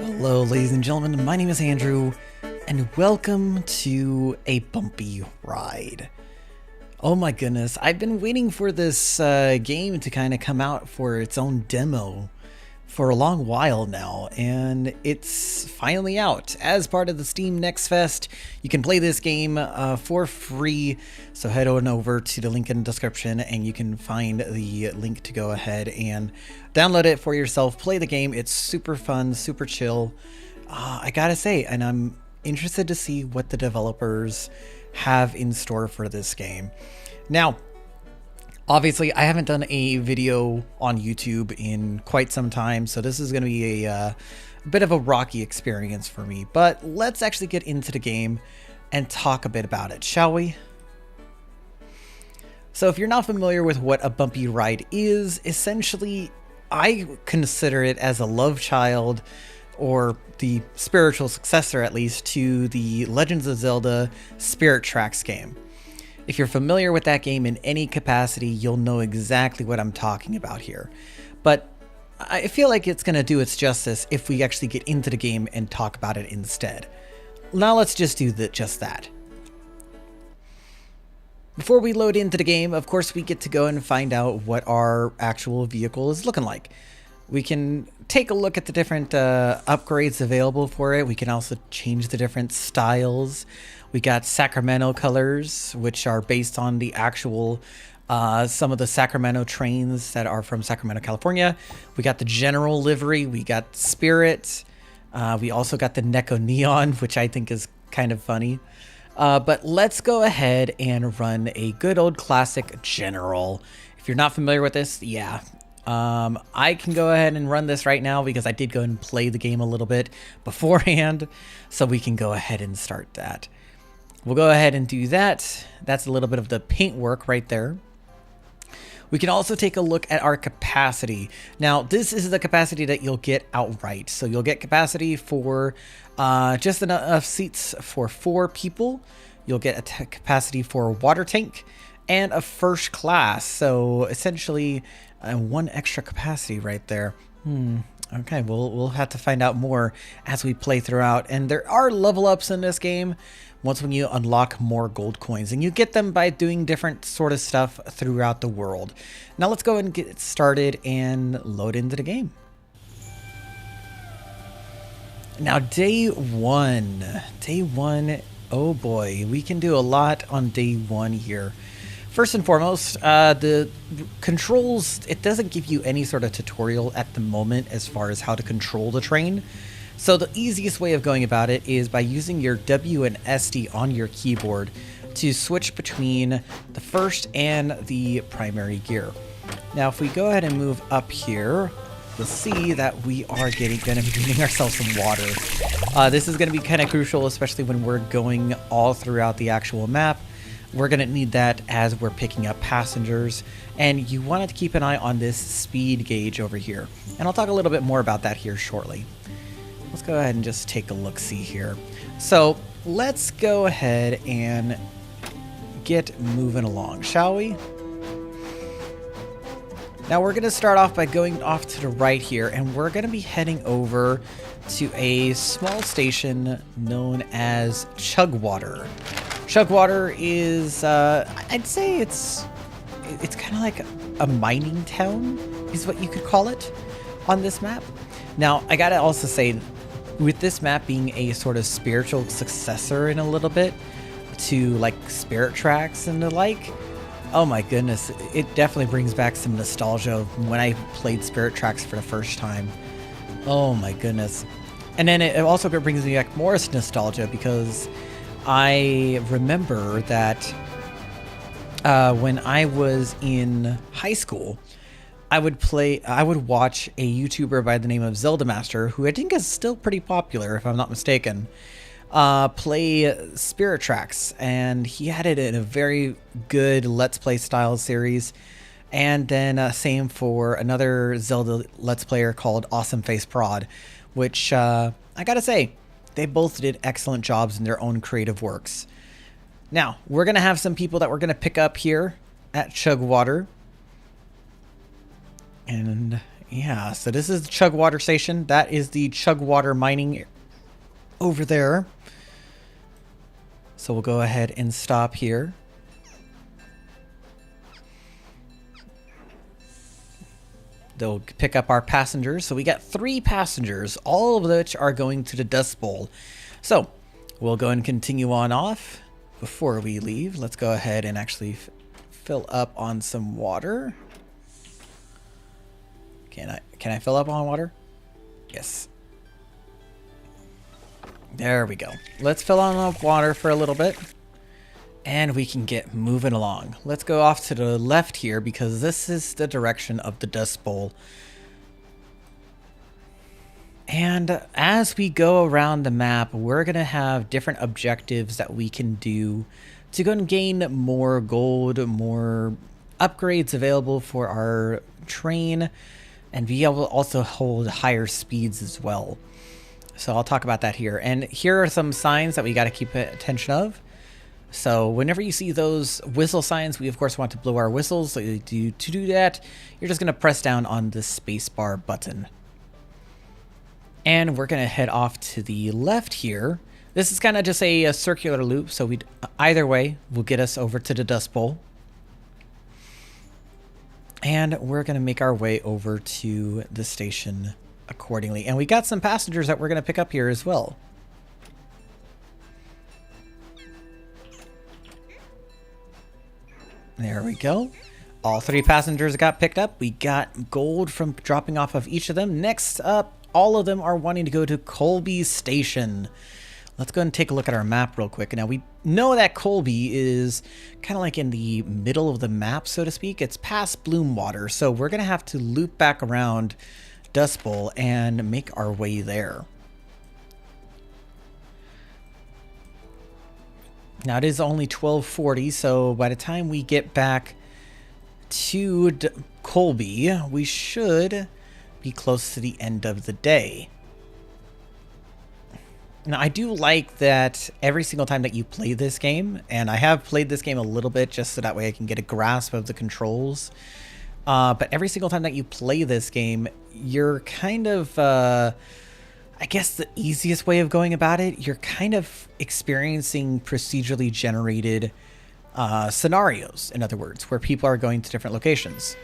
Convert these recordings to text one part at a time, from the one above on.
Hello, ladies and gentlemen, my name is Andrew, and welcome to a Bumpy Ride. Oh my goodness, I've been waiting for this game to kind of come out for its own demo for a long while now, and it's finally out. As part of the Steam Next Fest, you can play this game for free, so head on over to the link in the description and you can find the link to go ahead and download it for yourself, play the game. It's super fun, super chill, I gotta say, and I'm interested to see what the developers have in store for this game. Now, obviously, I haven't done a video on YouTube in quite some time, so this is going to be a bit of a rocky experience for me. But let's actually get into the game and talk a bit about it, shall we? So if you're not familiar with what a bumpy ride is, essentially, I consider it as a love child, or the spiritual successor at least, to the Legends of Zelda Spirit Tracks game. If you're familiar with that game in any capacity, you'll know exactly what I'm talking about here. But I feel like it's going to do its justice if we actually get into the game and talk about it instead. Now let's just do just that. Before we load into the game, of course, we get to go and find out what our actual vehicle is looking like. We can take a look at the different upgrades available for it. We can also change the different styles. We got Sacramento colors, which are based on the actual, some of the Sacramento trains that are from Sacramento, California. We got the general livery. We got Spirit. We also got the Neko Neon, which I think is kind of funny. But let's go ahead and run a good old classic general. If you're not familiar with this, yeah. I can go ahead and run this right now because I did go and play the game a little bit beforehand. So we can go ahead and start that. We'll go ahead and do that. That's a little bit of the paint work right there. We can also take a look at our capacity. Now, this is the capacity that you'll get outright. So you'll get capacity for just enough seats for 4 people. You'll get a capacity for a water tank and a first class. So essentially 1 extra capacity right there. Okay, we'll have to find out more as we play throughout. And there are level ups in this game when you unlock more gold coins, and you get them by doing different sort of stuff throughout the world. Now let's go and get started and load into the game. Now day one, oh boy, we can do a lot on day 1 here. First and foremost, the controls, it doesn't give you any sort of tutorial at the moment as far as how to control the train. So the easiest way of going about it is by using your W and SD on your keyboard to switch between the first and the primary gear. Now if we go ahead and move up here, you'll see that we are going to be getting ourselves some water. This is going to be kind of crucial, especially when we're going all throughout the actual map. We're going to need that as we're picking up passengers, and you want to keep an eye on this speed gauge over here. And I'll talk a little bit more about that here shortly. Let's go ahead and just take a look-see here. So let's go ahead and get moving along, shall we? Now we're going to start off by going off to the right here, and we're going to be heading over to a small station known as Chugwater. Chugwater is, I'd say it's kind of like a mining town, is what you could call it on this map. Now, I gotta also say, with this map being a sort of spiritual successor in a little bit to like Spirit Tracks and the like, oh my goodness, it definitely brings back some nostalgia of when I played Spirit Tracks for the first time. Oh my goodness. And then it also brings me back more nostalgia because I remember that when I was in high school, I would watch a YouTuber by the name of Zelda Master, who I think is still pretty popular, if I'm not mistaken, play Spirit Tracks, and he had it in a very good Let's Play style series. And then same for another Zelda Let's Player called Awesome Face Prod, which I gotta say, they both did excellent jobs in their own creative works. Now, we're going to have some people that we're going to pick up here at Chugwater. And Yeah, so this is the chug water station. That is the chug water mining over there. So we'll go ahead and stop here. They'll pick up our passengers. So we got 3 passengers, all of which are going to the Dust Bowl. So we'll go and continue on off. Before we leave, let's go ahead and actually fill up on some water. Can I fill up on water? Yes. There we go. Let's fill on water for a little bit. And we can get moving along. Let's go off to the left here because this is the direction of the Dust Bowl. And as we go around the map, we're going to have different objectives that we can do to go and gain more gold, more upgrades available for our train, and be able to also hold higher speeds as well. So I'll talk about that here. And here are some signs that we got to keep attention of. So whenever you see those whistle signs, we of course want to blow our whistles. So to do that, you're just going to press down on the spacebar button. And we're going to head off to the left here. This is kind of just a circular loop, so either way will get us over to the Dust Bowl. And we're going to make our way over to the station accordingly. And we got some passengers that we're going to pick up here as well. There we go. All 3 passengers got picked up. We got gold from dropping off of each of them. Next up, all of them are wanting to go to Colby Station. Let's go and take a look at our map real quick. Now, we know that Colby is kind of like in the middle of the map, so to speak. It's past Bloomwater, so we're going to have to loop back around Dust Bowl and make our way there. Now, it is only 12:40, so by the time we get back to Colby, we should be close to the end of the day. Now, I do like that every single time that you play this game, and I have played this game a little bit just so that way I can get a grasp of the controls, but every single time that you play this game, you're kind of, I guess the easiest way of going about it, you're kind of experiencing procedurally generated scenarios, in other words, where people are going to different locations.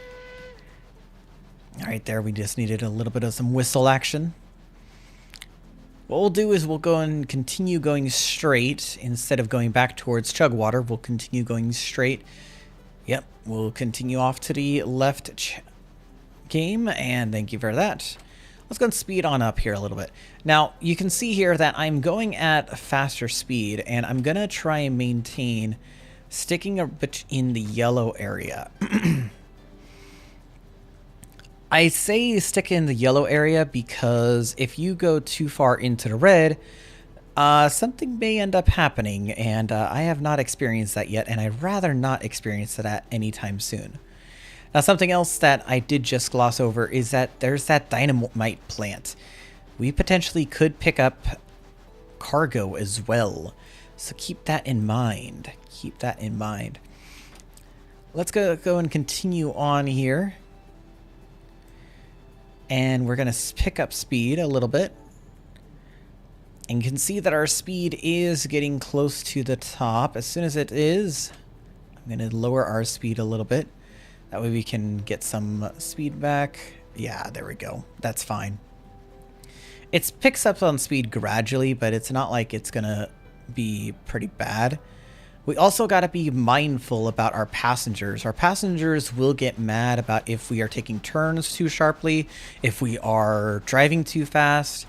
All right, there we just needed a little bit of some whistle action. What we'll do is we'll go and continue going straight. Instead of going back towards Chugwater, we'll continue going straight. Yep, we'll continue off to the left game, and thank you for that. Let's go and speed on up here a little bit. Now, you can see here that I'm going at a faster speed, and I'm going to try and maintain sticking a bit in the yellow area. I say stick in the yellow area because if you go too far into the red, something may end up happening, and I have not experienced that yet, and I'd rather not experience that anytime soon. Now, something else that I did just gloss over is that there's that dynamite plant. We potentially could pick up cargo as well, so keep that in mind. Keep that in mind. Let's go and continue on here. And we're going to pick up speed a little bit. And you can see that our speed is getting close to the top. As soon as it is, I'm going to lower our speed a little bit. That way we can get some speed back. Yeah, there we go. That's fine. It picks up on speed gradually, but it's not like it's going to be pretty bad. We also got to be mindful about our passengers. Our passengers will get mad about if we are taking turns too sharply, if we are driving too fast.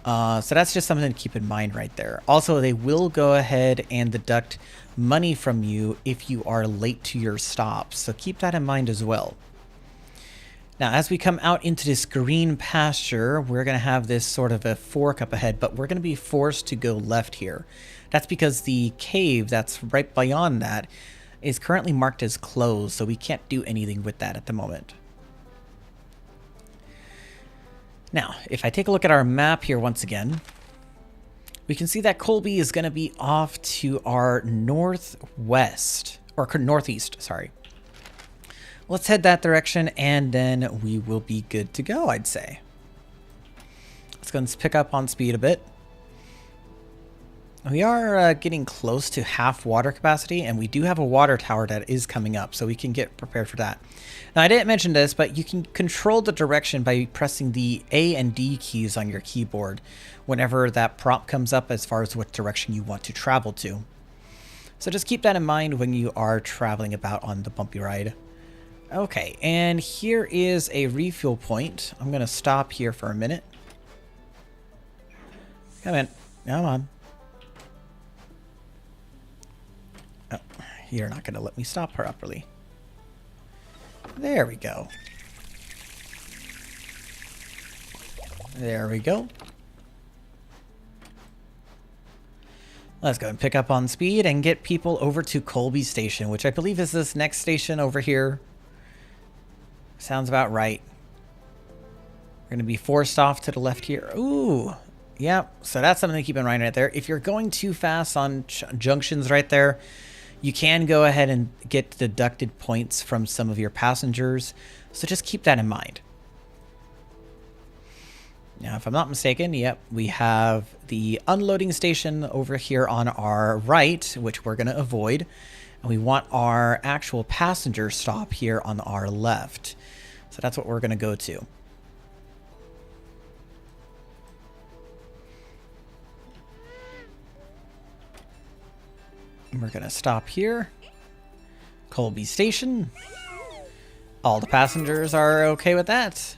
So that's just something to keep in mind right there. Also, they will go ahead and deduct money from you if you are late to your stops. So keep that in mind as well. Now, as we come out into this green pasture, we're going to have this sort of a fork up ahead, but we're going to be forced to go left here. That's because the cave that's right beyond that is currently marked as closed, so we can't do anything with that at the moment. Now, if I take a look at our map here once again, we can see that Colby is going to be off to our northwest, or northeast, sorry. Let's head that direction, and then we will be good to go, I'd say. Let's go and pick up on speed a bit. We are getting close to half water capacity, and we do have a water tower that is coming up, so we can get prepared for that. Now, I didn't mention this, but you can control the direction by pressing the A and D keys on your keyboard whenever that prompt comes up as far as what direction you want to travel to. So just keep that in mind when you are traveling about on the Bumpy Ride. Okay, and here is a refuel point. I'm going to stop here for a minute. Come in. Come on. Oh, you're not going to let me stop properly. There we go. There we go. Let's go and pick up on speed and get people over to Colby Station, which I believe is this next station over here. Sounds about right. We're going to be forced off to the left here. Ooh. Yep. So that's something to keep in mind right there. If you're going too fast on junctions right there, you can go ahead and get deducted points from some of your passengers. So just keep that in mind. Now, if I'm not mistaken, yep, we have the unloading station over here on our right, which we're going to avoid. And we want our actual passenger stop here on our left. So that's what we're going to go to. We're going to stop here. Colby Station. All the passengers are okay with that.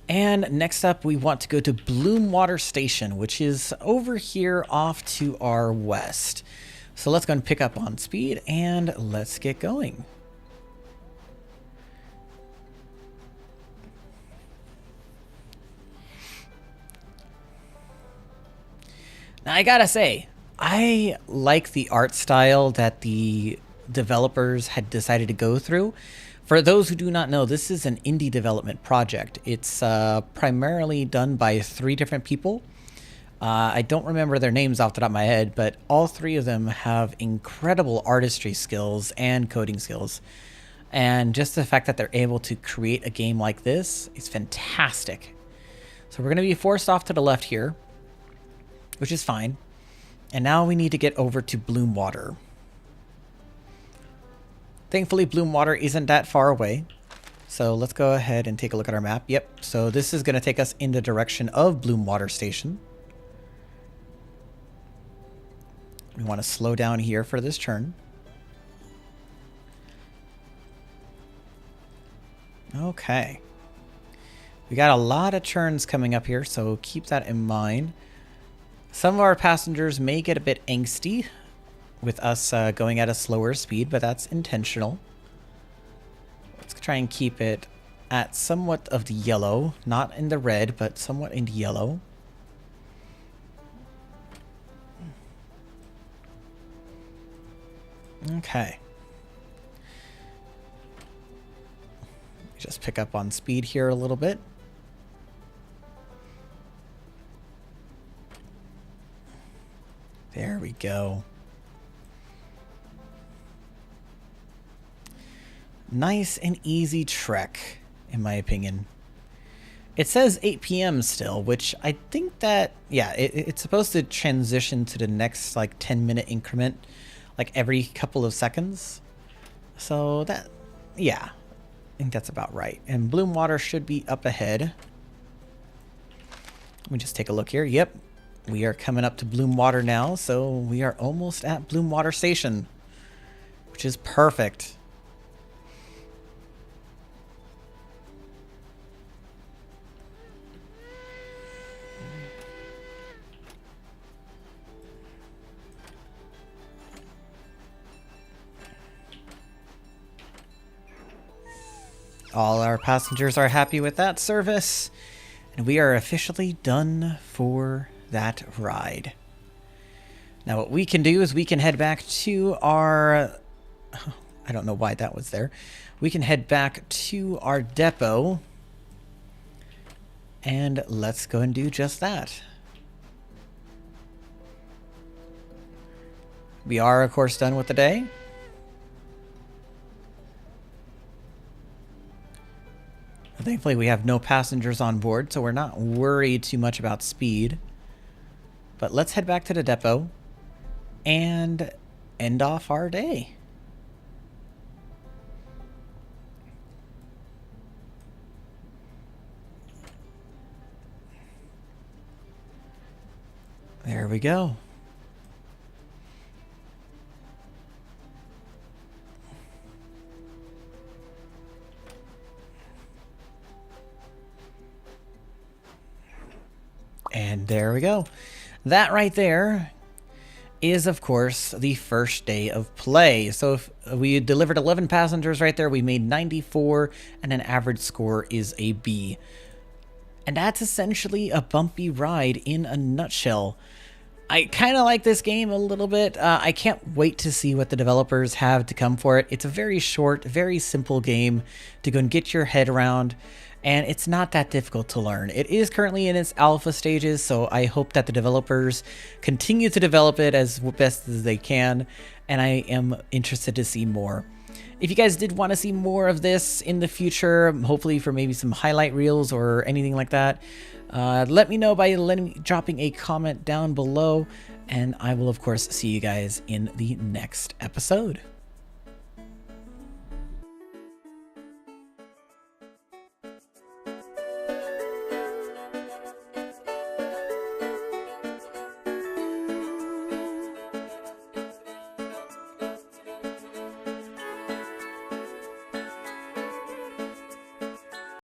And next up, we want to go to Bloomwater Station, which is over here off to our west. So let's go and pick up on speed and let's get going. Now, I gotta say, I like the art style that the developers had decided to go through. For those who do not know, this is an indie development project. It's primarily done by 3 different people. I don't remember their names off the top of my head, but all 3 of them have incredible artistry skills and coding skills. And just the fact that they're able to create a game like this is fantastic. So we're going to be forced off to the left here, which is fine. And now we need to get over to Bloomwater. Thankfully, Bloomwater isn't that far away. So let's go ahead and take a look at our map. Yep, so this is going to take us in the direction of Bloomwater Station. We want to slow down here for this turn. Okay. We got a lot of turns coming up here, so keep that in mind. Some of our passengers may get a bit angsty with us going at a slower speed, but that's intentional. Let's try and keep it at somewhat of the yellow, not in the red, but somewhat in the yellow. Okay. Just pick up on speed here a little bit. There we go. Nice and easy trek, in my opinion. It says 8 p.m. still, which I think that, yeah, it's supposed to transition to the next, like, 10-minute increment, like, every couple of seconds. So that, yeah, I think that's about right. And Bloomwater should be up ahead. Let me just take a look here. Yep, we are coming up to Bloomwater now, so we are almost at Bloomwater Station, which is perfect. All our passengers are happy with that service, and we are officially done for that ride. Now what we can do is we can head back to our... I don't know why that was there. We can head back to our depot, and let's go and do just that. We are, of course, done with the day. Thankfully, we have no passengers on board, so we're not worried too much about speed. But let's head back to the depot and end off our day. There we go. And there we go. That right there is, of course, the first day of play. So if we delivered 11 passengers right there, we made 94, and an average score is a B. And that's essentially a Bumpy Ride in a nutshell. I kind of like this game a little bit. I can't wait to see what the developers have to come for it. It's a very short, very simple game to go and get your head around, and it's not that difficult to learn. It is currently in its alpha stages, so I hope that the developers continue to develop it as best as they can, and I am interested to see more. If you guys did want to see more of this in the future, hopefully for maybe some highlight reels or anything like that, let me know by dropping a comment down below, and I will of course see you guys in the next episode.